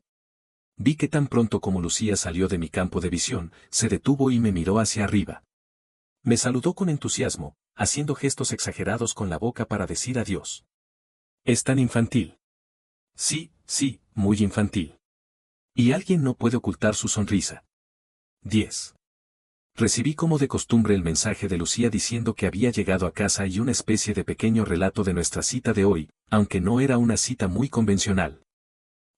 Vi que tan pronto como Lucía salió de mi campo de visión, se detuvo y me miró hacia arriba. Me saludó con entusiasmo, haciendo gestos exagerados con la boca para decir adiós. Es tan infantil. Sí, sí, muy infantil. Y alguien no puede ocultar su sonrisa. 10. Recibí como de costumbre el mensaje de Lucía diciendo que había llegado a casa y una especie de pequeño relato de nuestra cita de hoy, aunque no era una cita muy convencional.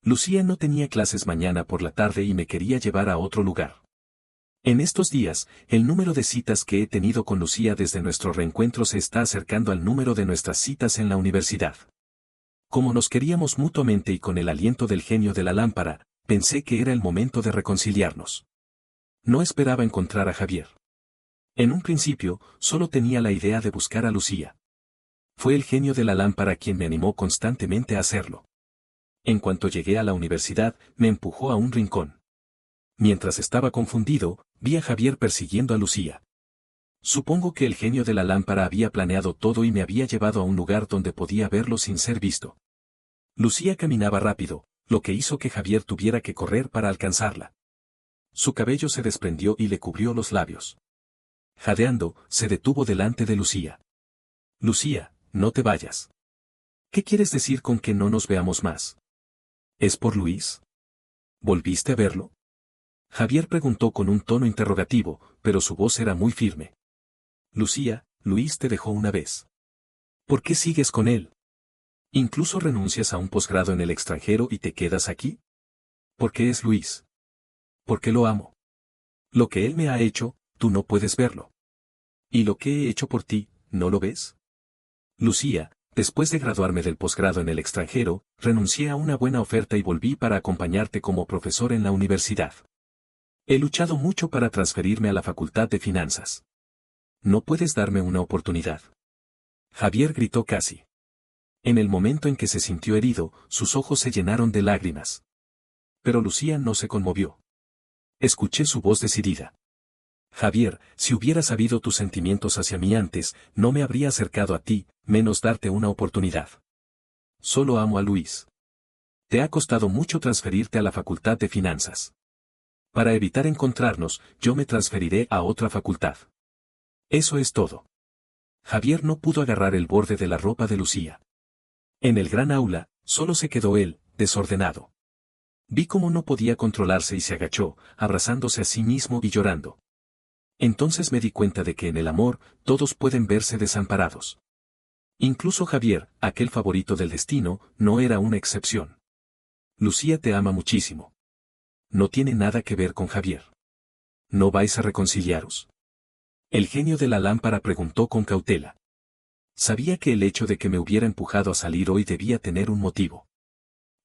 Lucía no tenía clases mañana por la tarde y me quería llevar a otro lugar. En estos días, el número de citas que he tenido con Lucía desde nuestro reencuentro se está acercando al número de nuestras citas en la universidad. Como nos queríamos mutuamente y con el aliento del genio de la lámpara, pensé que era el momento de reconciliarnos. No esperaba encontrar a Javier. En un principio, solo tenía la idea de buscar a Lucía. Fue el genio de la lámpara quien me animó constantemente a hacerlo. En cuanto llegué a la universidad, me empujó a un rincón. Mientras estaba confundido, vi a Javier persiguiendo a Lucía. Supongo que el genio de la lámpara había planeado todo y me había llevado a un lugar donde podía verlo sin ser visto. Lucía caminaba rápido, lo que hizo que Javier tuviera que correr para alcanzarla. Su cabello se desprendió y le cubrió los labios. Jadeando, se detuvo delante de Lucía. Lucía, no te vayas. ¿Qué quieres decir con que no nos veamos más? ¿Es por Luis? ¿Volviste a verlo? Javier preguntó con un tono interrogativo, pero su voz era muy firme. Lucía, Luis te dejó una vez. ¿Por qué sigues con él? ¿Incluso renuncias a un posgrado en el extranjero y te quedas aquí? ¿Por qué es Luis? Porque lo amo. Lo que él me ha hecho, tú no puedes verlo. ¿Y lo que he hecho por ti, no lo ves? Lucía, después de graduarme del posgrado en el extranjero, renuncié a una buena oferta y volví para acompañarte como profesor en la universidad. He luchado mucho para transferirme a la Facultad de Finanzas. ¿No puedes darme una oportunidad? Javier gritó casi. En el momento en que se sintió herido, sus ojos se llenaron de lágrimas. Pero Lucía no se conmovió. Escuché su voz decidida. Javier, si hubiera sabido tus sentimientos hacia mí antes, no me habría acercado a ti, menos darte una oportunidad. Solo amo a Luis. Te ha costado mucho transferirte a la Facultad de Finanzas. Para evitar encontrarnos, yo me transferiré a otra facultad. Eso es todo. Javier no pudo agarrar el borde de la ropa de Lucía. En el gran aula, solo se quedó él, desordenado. Vi cómo no podía controlarse y se agachó, abrazándose a sí mismo y llorando. Entonces me di cuenta de que en el amor, todos pueden verse desamparados. Incluso Javier, aquel favorito del destino, no era una excepción. Lucía te ama muchísimo. No tiene nada que ver con Javier. ¿No vais a reconciliaros? El genio de la lámpara preguntó con cautela. Sabía que el hecho de que me hubiera empujado a salir hoy debía tener un motivo.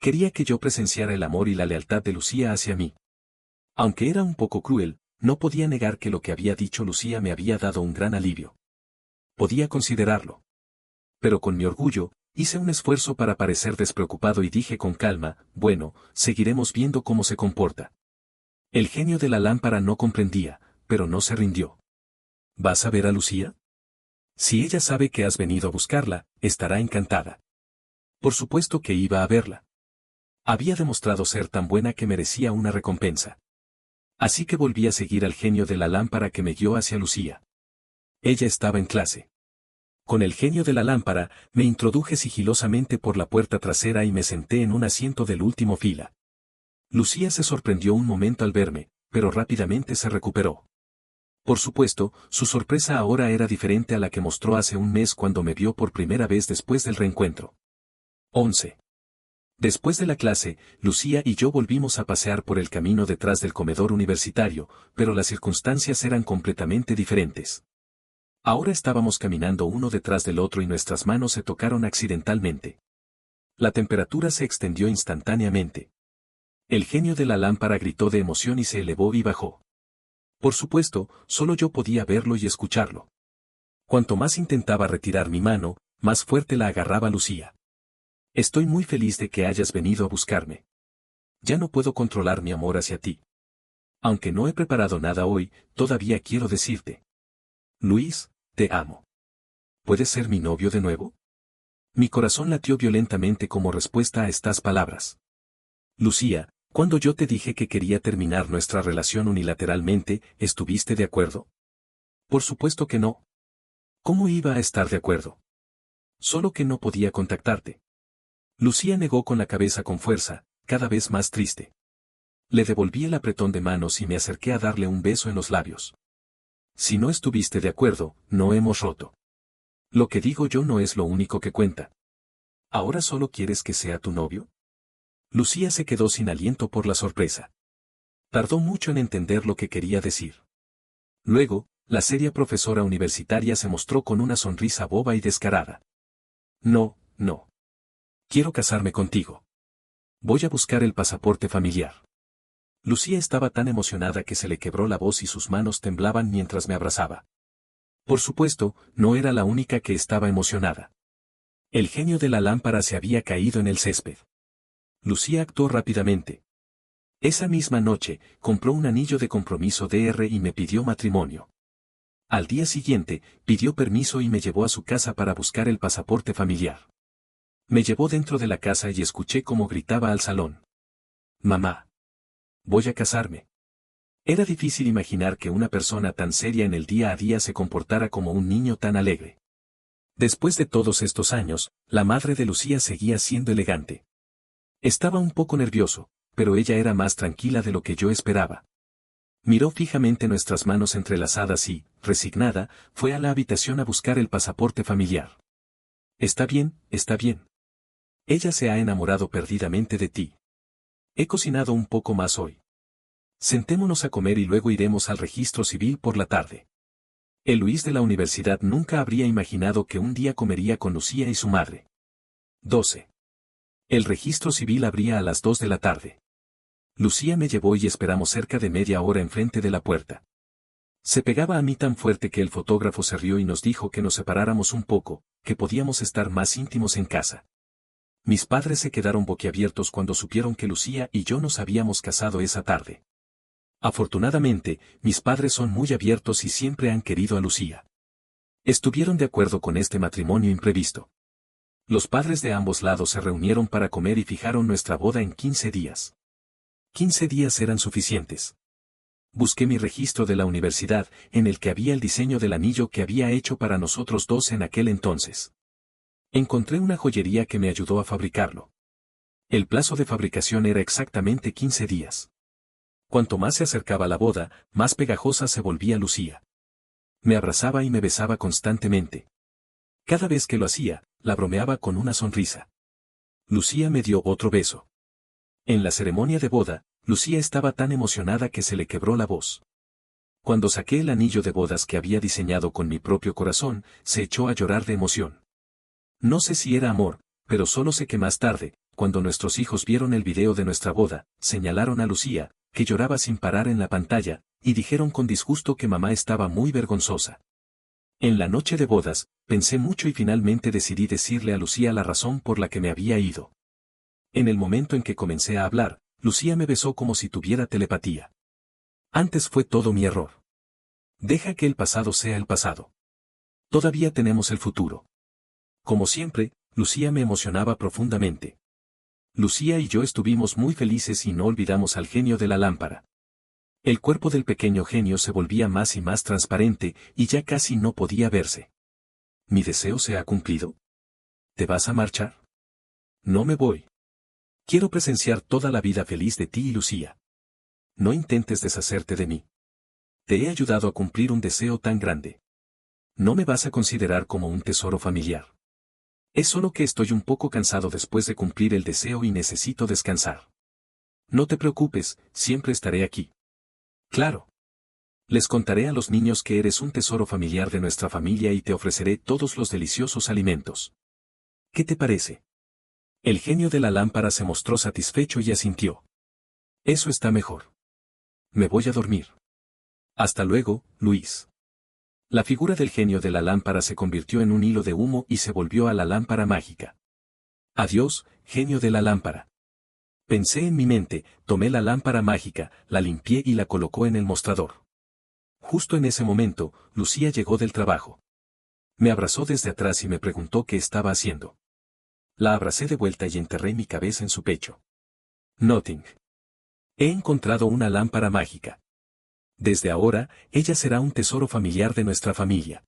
Quería que yo presenciara el amor y la lealtad de Lucía hacia mí. Aunque era un poco cruel, no podía negar que lo que había dicho Lucía me había dado un gran alivio. Podía considerarlo. Pero con mi orgullo, hice un esfuerzo para parecer despreocupado y dije con calma, bueno, seguiremos viendo cómo se comporta. El genio de la lámpara no comprendía, pero no se rindió. ¿Vas a ver a Lucía? Si ella sabe que has venido a buscarla, estará encantada. Por supuesto que iba a verla. Había demostrado ser tan buena que merecía una recompensa. Así que volví a seguir al genio de la lámpara que me guió hacia Lucía. Ella estaba en clase. Con el genio de la lámpara, me introduje sigilosamente por la puerta trasera y me senté en un asiento del último fila. Lucía se sorprendió un momento al verme, pero rápidamente se recuperó. Por supuesto, su sorpresa ahora era diferente a la que mostró hace un mes cuando me vio por primera vez después del reencuentro. 11. Después de la clase, Lucía y yo volvimos a pasear por el camino detrás del comedor universitario, pero las circunstancias eran completamente diferentes. Ahora estábamos caminando uno detrás del otro y nuestras manos se tocaron accidentalmente. La temperatura se extendió instantáneamente. El genio de la lámpara gritó de emoción y se elevó y bajó. Por supuesto, solo yo podía verlo y escucharlo. Cuanto más intentaba retirar mi mano, más fuerte la agarraba Lucía. Estoy muy feliz de que hayas venido a buscarme. Ya no puedo controlar mi amor hacia ti. Aunque no he preparado nada hoy, todavía quiero decirte. Luis, te amo. ¿Puedes ser mi novio de nuevo? Mi corazón latió violentamente como respuesta a estas palabras. Lucía, cuando yo te dije que quería terminar nuestra relación unilateralmente, ¿estuviste de acuerdo? Por supuesto que no. ¿Cómo iba a estar de acuerdo? Solo que no podía contactarte. Lucía negó con la cabeza con fuerza, cada vez más triste. Le devolví el apretón de manos y me acerqué a darle un beso en los labios. Si no estuviste de acuerdo, no hemos roto. Lo que digo yo no es lo único que cuenta. ¿Ahora solo quieres que sea tu novio? Lucía se quedó sin aliento por la sorpresa. Tardó mucho en entender lo que quería decir. Luego, la seria profesora universitaria se mostró con una sonrisa boba y descarada. No, no. Quiero casarme contigo. Voy a buscar el pasaporte familiar. Lucía estaba tan emocionada que se le quebró la voz y sus manos temblaban mientras me abrazaba. Por supuesto, no era la única que estaba emocionada. El genio de la lámpara se había caído en el césped. Lucía actuó rápidamente. Esa misma noche, compró un anillo de compromiso DR y me pidió matrimonio. Al día siguiente, pidió permiso y me llevó a su casa para buscar el pasaporte familiar. Me llevó dentro de la casa y escuché cómo gritaba al salón. Mamá. Voy a casarme. Era difícil imaginar que una persona tan seria en el día a día se comportara como un niño tan alegre. Después de todos estos años, la madre de Lucía seguía siendo elegante. Estaba un poco nervioso, pero ella era más tranquila de lo que yo esperaba. Miró fijamente nuestras manos entrelazadas y, resignada, fue a la habitación a buscar el pasaporte familiar. Está bien, está bien. Ella se ha enamorado perdidamente de ti. He cocinado un poco más hoy. Sentémonos a comer y luego iremos al registro civil por la tarde. El Luis de la universidad nunca habría imaginado que un día comería con Lucía y su madre. 12. El registro civil abría a las 2 de la tarde. Lucía me llevó y esperamos cerca de media hora enfrente de la puerta. Se pegaba a mí tan fuerte que el fotógrafo se rió y nos dijo que nos separáramos un poco, que podíamos estar más íntimos en casa. Mis padres se quedaron boquiabiertos cuando supieron que Lucía y yo nos habíamos casado esa tarde. Afortunadamente, mis padres son muy abiertos y siempre han querido a Lucía. Estuvieron de acuerdo con este matrimonio imprevisto. Los padres de ambos lados se reunieron para comer y fijaron nuestra boda en 15 días. 15 días eran suficientes. Busqué mi registro de la universidad, en el que había el diseño del anillo que había hecho para nosotros dos en aquel entonces. Encontré una joyería que me ayudó a fabricarlo. El plazo de fabricación era exactamente 15 días. Cuanto más se acercaba la boda, más pegajosa se volvía Lucía. Me abrazaba y me besaba constantemente. Cada vez que lo hacía, la bromeaba con una sonrisa. Lucía me dio otro beso. En la ceremonia de boda, Lucía estaba tan emocionada que se le quebró la voz. Cuando saqué el anillo de bodas que había diseñado con mi propio corazón, se echó a llorar de emoción. No sé si era amor, pero solo sé que más tarde, cuando nuestros hijos vieron el video de nuestra boda, señalaron a Lucía, que lloraba sin parar en la pantalla, y dijeron con disgusto que mamá estaba muy vergonzosa. En la noche de bodas, pensé mucho y finalmente decidí decirle a Lucía la razón por la que me había ido. En el momento en que comencé a hablar, Lucía me besó como si tuviera telepatía. Antes fue todo mi error. Deja que el pasado sea el pasado. Todavía tenemos el futuro. Como siempre, Lucía me emocionaba profundamente. Lucía y yo estuvimos muy felices y no olvidamos al genio de la lámpara. El cuerpo del pequeño genio se volvía más y más transparente y ya casi no podía verse. ¿Mi deseo se ha cumplido? ¿Te vas a marchar? No me voy. Quiero presenciar toda la vida feliz de ti y Lucía. No intentes deshacerte de mí. Te he ayudado a cumplir un deseo tan grande. No me vas a considerar como un tesoro familiar. Es solo que estoy un poco cansado después de cumplir el deseo y necesito descansar. No te preocupes, siempre estaré aquí. Claro. Les contaré a los niños que eres un tesoro familiar de nuestra familia y te ofreceré todos los deliciosos alimentos. ¿Qué te parece? El genio de la lámpara se mostró satisfecho y asintió. Eso está mejor. Me voy a dormir. Hasta luego, Luis. La figura del genio de la lámpara se convirtió en un hilo de humo y se volvió a la lámpara mágica. Adiós, genio de la lámpara. Pensé en mi mente, tomé la lámpara mágica, la limpié y la colocó en el mostrador. Justo en ese momento, Lucía llegó del trabajo. Me abrazó desde atrás y me preguntó qué estaba haciendo. La abracé de vuelta y enterré mi cabeza en su pecho. Nothing. He encontrado una lámpara mágica. Desde ahora, ella será un tesoro familiar de nuestra familia.